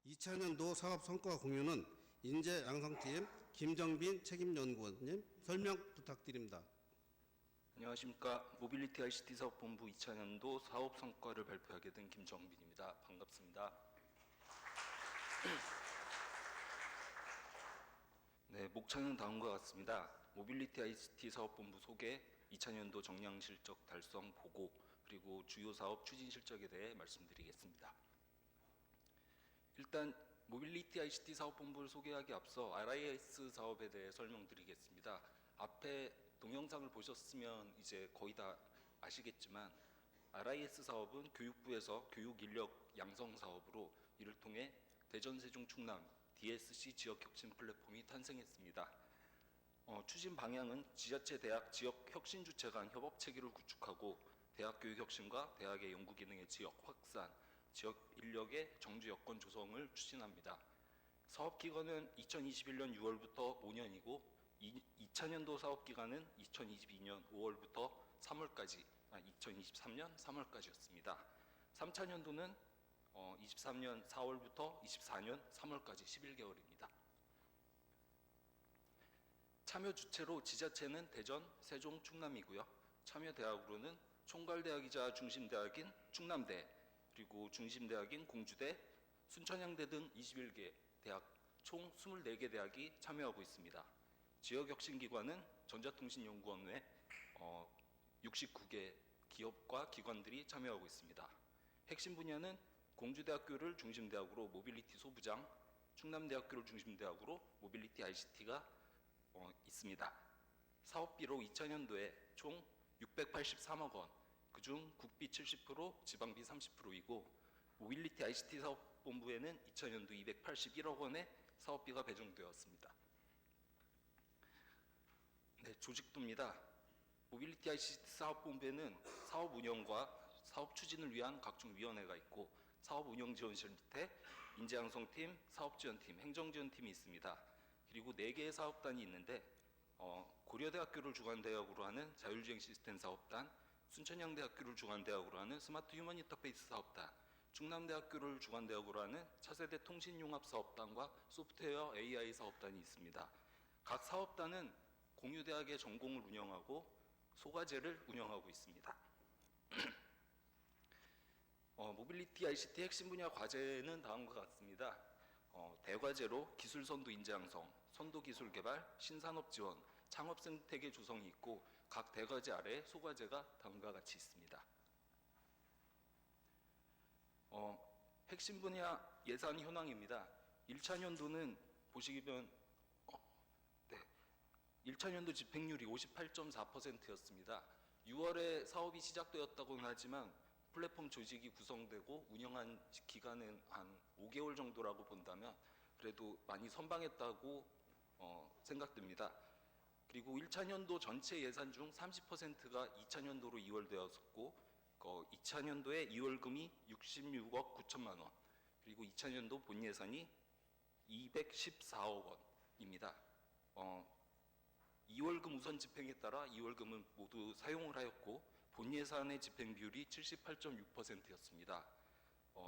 2000년도 사업 성과 공유는 인재 양성팀 김정빈 책임연구원님 설명 부탁드립니다. 안녕하십니까. 모빌리티 ICT 사업본부 2000년도 사업 성과를 발표하게 된 김정빈입니다. 반갑습니다. 네, 목차는 다음과 같습니다. 모빌리티 ICT 사업본부 소개, 2000년도 정량 실적 달성 보고, 그리고 주요 사업 추진 실적에 대해 말씀드리겠습니다. 일단 모빌리티 ICT 사업본부를 소개하기 앞서 RIS 사업에 대해 설명드리겠습니다. 앞에 동영상을 보셨으면 이제 거의 다 아시겠지만 RIS 사업은 교육부에서 교육 인력 양성 사업으로 이를 통해 대전, 세종, 충남 DSC 지역 혁신 플랫폼이 탄생했습니다. 추진 방향은 지자체, 대학, 지역 혁신 주체 간 협업 체계를 구축하고 대학 교육 혁신과 대학의 연구 기능의 지역 확산, 지역 인력의 정주 여건 조성을 추진합니다. 사업 기간은 2021년 6월부터 5년이고 2차년도 사업 기간은 2022년 5월부터 3월까지, 2023년 3월까지였습니다. 3차년도는 23년 4월부터 24년 3월까지 11개월입니다. 참여 주체로 지자체는 대전, 세종, 충남이고요. 참여 대학으로는 총괄대학이자 중심대학인 충남대, 그리고 중심대학인 공주대, 순천향대 등 21개 대학, 총 24개 대학이 참여하고 있습니다. 지역혁신기관은 전자통신연구원 외 69개 기업과 기관들이 참여하고 있습니다. 핵심 분야는 공주대학교를 중심대학으로 모빌리티 소부장, 충남대학교를 중심대학으로 모빌리티 ICT가 있습니다. 사업비로 2000년도에 총 683억 원, 그중 국비 70%, 지방비 30%이고 모빌리티 ICT 사업본부에는 2000년도 281억 원의 사업비가 배정되었습니다. 네, 조직도입니다. 모빌리티 ICT 사업본부에는 사업 운영과 사업 추진을 위한 각종 위원회가 있고 사업 운영 지원실 밑에 인재 양성팀, 사업 지원팀, 행정 지원팀이 있습니다. 그리고 4개의 사업단이 있는데 고려대학교를 주관대학으로 하는 자율주행 시스템 사업단, 순천향대학교를 주관대학으로 하는 스마트 휴먼 인터페이스 사업단, 충남대학교를 주관대학으로 하는 차세대 통신융합사업단과 소프트웨어 AI 사업단이 있습니다. 각 사업단은 공유대학의 전공을 운영하고 소과제를 운영하고 있습니다. 모빌리티 ICT 핵심 분야 과제는 다음과 같습니다. 대과제로 기술 선도 인재 양성, 선도 기술 개발, 신산업 지원, 창업 생태계 조성이 있고 각 대과제 아래 소과제가 다음과 같이 있습니다. 핵심 분야 예산 현황입니다. 1차년도는 보시면 1차년도 집행률이 58.4%였습니다. 6월에 사업이 시작되었다고는 하지만 플랫폼 조직이 구성되고 운영한 기간은 한 5개월 정도라고 본다면 그래도 많이 선방했다고 생각됩니다. 그리고 1차년도 전체 예산 중 30%가 2차년도로 이월되었고 2차년도에 이월금이 66억 9천만 원, 그리고 2차년도 본 예산이 214억 원입니다. 2월금 우선 집행에 따라 2월금은 모두 사용을 하였고 본 예산의 집행 비율이 78.6%였습니다.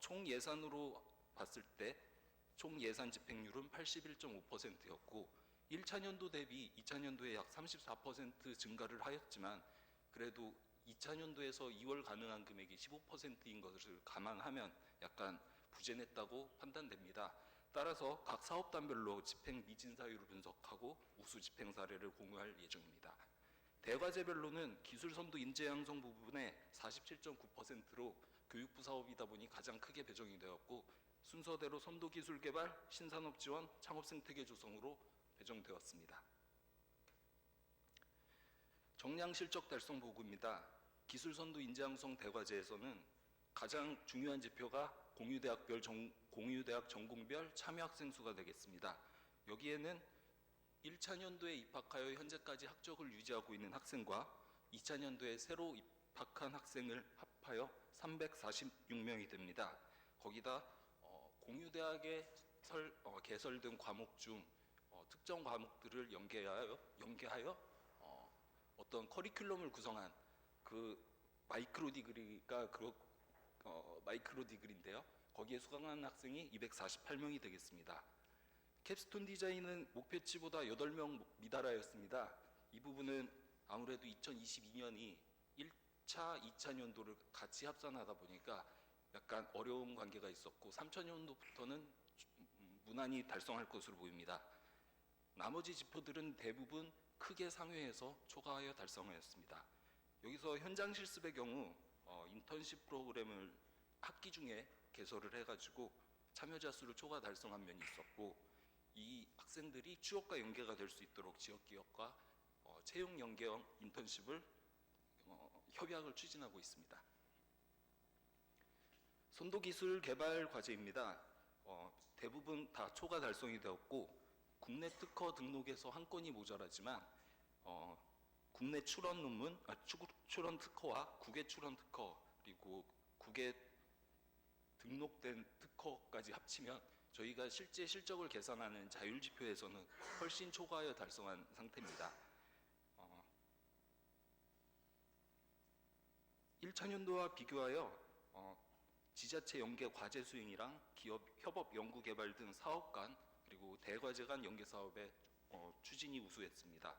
총 예산으로 봤을 때 총 예산 집행률은 81.5%였고 1차년도 대비 2차년도에 약 34% 증가를 하였지만 그래도 2차년도에서 2월 가능한 금액이 15%인 것을 감안하면 약간 부진했다고 판단됩니다. 따라서 각 사업단별로 집행 미진 사유를 분석하고 우수 집행 사례를 공유할 예정입니다. 대과제별로는 기술 선도 인재 양성 부분에 47.9%로 교육부 사업이다 보니 가장 크게 배정이 되었고 순서대로 선도 기술 개발, 신산업 지원, 창업 생태계 조성으로 배정되었습니다. 정량 실적 달성 보고입니다. 기술 선도 인재 양성 대과제에서는 가장 중요한 지표가 공유대학 전공별 참여 학생 수가 되겠습니다. 여기에는 1차년도에 입학하여 현재까지 학적을 유지하고 있는 학생과 2차년도에 새로 입학한 학생을 합하여 346명이 됩니다. 거기다 공유대학에 개설된 과목 중 특정 과목들을 연계하여 어떤 커리큘럼을 구성한 그 마이크로 디그리가 마이크로 디그리인데요. 거기에 수강한 학생이 248명이 되겠습니다. 캡스톤 디자인은 목표치보다 8명 미달하였습니다. 이 부분은 아무래도 2022년이 1차, 2차 년도를 같이 합산하다 보니까 약간 어려운 관계가 있었고 3차 년도부터는 무난히 달성할 것으로 보입니다. 나머지 지표들은 대부분 크게 상회해서 초과하여 달성하였습니다. 여기서 현장 실습의 경우 인턴십 프로그램을 학기 중에 개설을 해가지고 참여자 수를 초과 달성한 면이 있었고, 이 학생들이 취업과 연계가 될 수 있도록 지역기업과 채용 연계형 인턴십을 협약을 추진하고 있습니다. 선도기술 개발 과제입니다. 대부분 다 초과 달성이 되었고, 국내 특허 등록에서 한 건이 모자라지만 국내 출원 논문, 출원 특허와 국외 출원 특허, 그리고 국외 등록된 특허까지 합치면 저희가 실제 실적을 계산하는 자율지표에서는 훨씬 초과하여 달성한 상태입니다. 1차 년도와 비교하여 지자체 연계 과제 수행이랑 기업 협업 연구 개발 등 사업 간 그리고 대과제 간 연계 사업의 추진이 우수했습니다.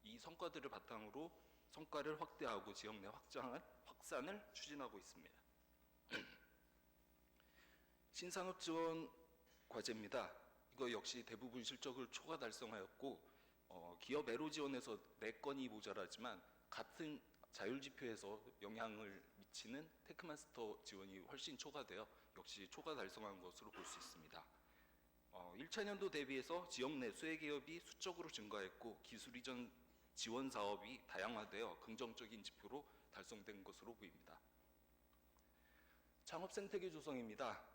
이 성과들을 바탕으로 성과를 확대하고 지역 내 확산을 추진하고 있습니다. 신산업 지원 과제입니다. 이거 역시 대부분 실적을 초과 달성하였고, 기업 애로 지원에서 4건이 모자라지만 같은 자율지표에서 영향을 미치는 테크마스터 지원이 훨씬 초과되어 역시 초과 달성한 것으로 볼 수 있습니다. 1차 년도 대비해서 지역 내 수혜기업이 수적으로 증가했고, 기술 이전 지원 사업이 다양화되어 긍정적인 지표로 달성된 것으로 보입니다. 창업 생태계 조성입니다.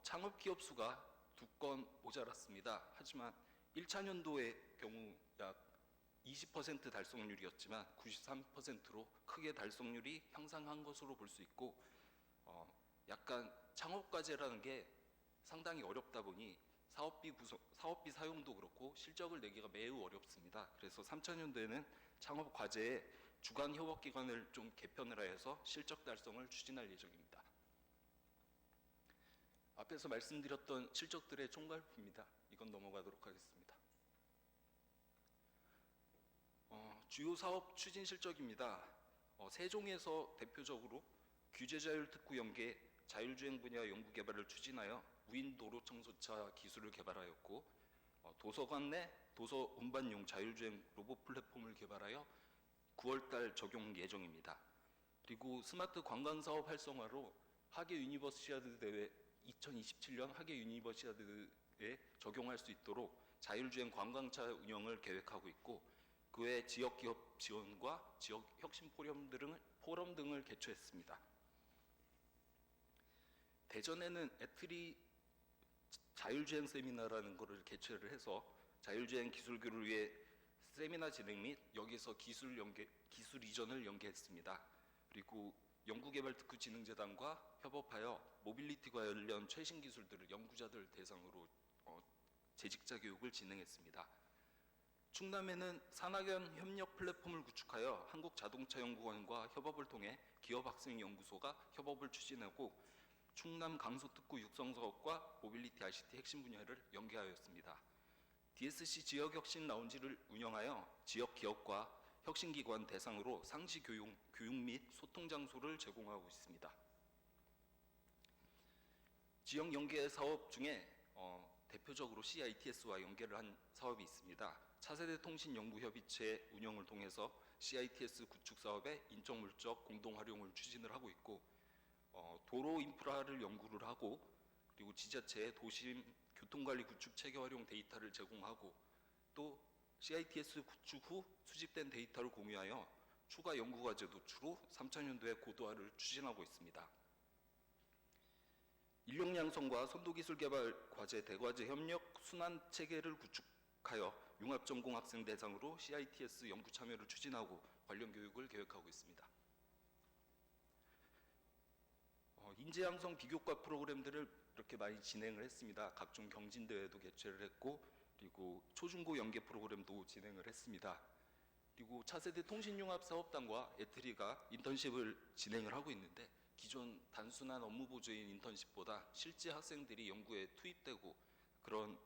창업 기업 수가 2건 모자랐습니다. 하지만 1차 년도의 경우 약 20% 달성률이었지만 93%로 크게 달성률이 향상한 것으로 볼 수 있고, 약간 창업과제라는 게 상당히 어렵다 보니 사업비 사용도 그렇고 실적을 내기가 매우 어렵습니다. 그래서 3차 년도에는 창업과제에 주간 협업기관을 좀 개편을 해서 실적 달성을 추진할 예정입니다. 앞에서 말씀드렸던 실적들의 총괄표입니다. 이건 넘어가도록 하겠습니다. 주요 사업 추진 실적입니다. 세종에서 대표적으로 규제자율특구 연계 자율주행 분야 연구개발을 추진하여 무인 도로 청소차 기술을 개발하였고, 도서관 내 도서 운반용 자율주행 로봇 플랫폼을 개발하여 9월달 적용 예정입니다. 그리고 스마트 관광사업 활성화로 하계 유니버시아드 대회 2027년 하계 유니버시아드에 적용할 수 있도록 자율주행 관광차 운영을 계획하고 있고, 그 외 지역기업 지원과 지역 혁신 포럼 등을 개최했습니다. 대전에는 애트리 자율주행 세미나라는 것을 개최를 해서 자율주행 기술교를 위해 세미나 진행 및 여기서 기술 이전을 연계했습니다. 그리고 연구개발특구진흥재단과 협업하여 모빌리티 관련 최신 기술들을 연구자들 대상으로 재직자 교육을 진행했습니다. 충남에는 산학연 협력 플랫폼을 구축하여 한국자동차연구원과 협업을 통해 기업학생연구소가 협업을 추진하고, 충남 강소특구 육성사업과 모빌리티 ICT 핵심 분야를 연계하였습니다. DSC 지역혁신 라운지를 운영하여 지역 기업과 혁신기관 대상으로 상시 교육 및 소통 장소를 제공하고 있습니다. 지역 연계 사업 중에 대표적으로 CITS와 연계를 한 사업이 있습니다. 차세대 통신연구협의체 운영을 통해서 CITS 구축 사업의 인적 물적 공동 활용을 추진을 하고 있고, 도로 인프라를 연구를 하고, 그리고 지자체의 도심 교통관리 구축 체계 활용 데이터를 제공하고, 또 CITS 구축 후 수집된 데이터를 공유하여 추가 연구과제 도출 후 3차 년도에 고도화를 추진하고 있습니다. 인력 양성과 선도기술 개발 과제 대과제 협력 순환 체계를 구축하여 융합전공 학생 대상으로 CITS 연구 참여를 추진하고 관련 교육을 계획하고 있습니다. 인재 양성 비교과 프로그램들을 이렇게 많이 진행을 했습니다. 각종 경진대회도 개최를 했고, 그리고 초중고 연계 프로그램도 진행을 했습니다. 그리고 차세대 통신융합사업단과 애트리가 인턴십을 진행을 하고 있는데, 기존 단순한 업무 보조인 인턴십보다 실제 학생들이 연구에 투입되고 그런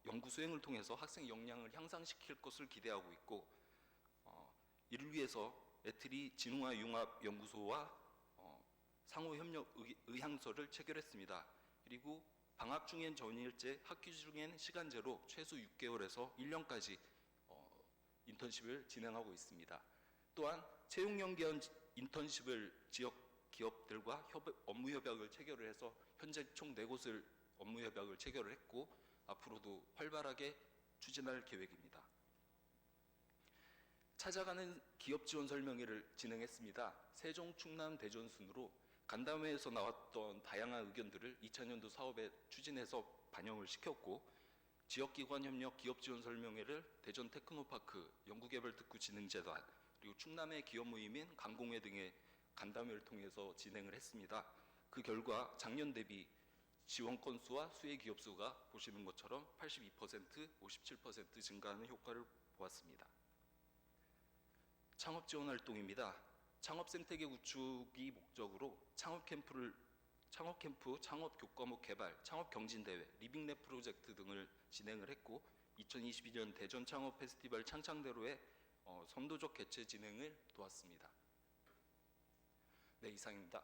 연구 수행을 통해서 학생 역량을 향상시킬 것을 기대하고 있고, 이를 위해서 애틀이 진흥화 융합 연구소와 상호 협력 의향서를 체결했습니다. 그리고 방학 중엔 전일제, 학기 중엔 시간제로 최소 6개월에서 1년까지 인턴십을 진행하고 있습니다. 또한 채용 연계한 인턴십을 지역 기업들과 업무 협약을 체결을 해서 현재 총 4곳을 업무 협약을 체결을 했고 앞으로도 활발하게 추진할 계획입니다. 찾아가는 기업 지원 설명회를 진행했습니다. 세종, 충남, 대전 순으로 간담회에서 나왔던 다양한 의견들을 2000년도 사업에 추진해서 반영을 시켰고, 지역기관 협력 기업 지원 설명회를 대전 테크노파크, 연구개발특구진흥재단, 그리고 충남의 기업 모임인 강공회 등의 간담회를 통해서 진행을 했습니다. 그 결과 작년 대비 지원 건수와 수혜 기업 수가 보시는 것처럼 82%, 57% 증가하는 효과를 보았습니다. 창업 지원 활동입니다. 창업 생태계 구축이 목적으로 창업 캠프, 창업 교과목 개발, 창업 경진대회, 리빙랩 프로젝트 등을 진행을 했고 2022년 대전 창업 페스티벌 창창대로의 선도적 개최 진행을 도왔습니다. 네, 이상입니다.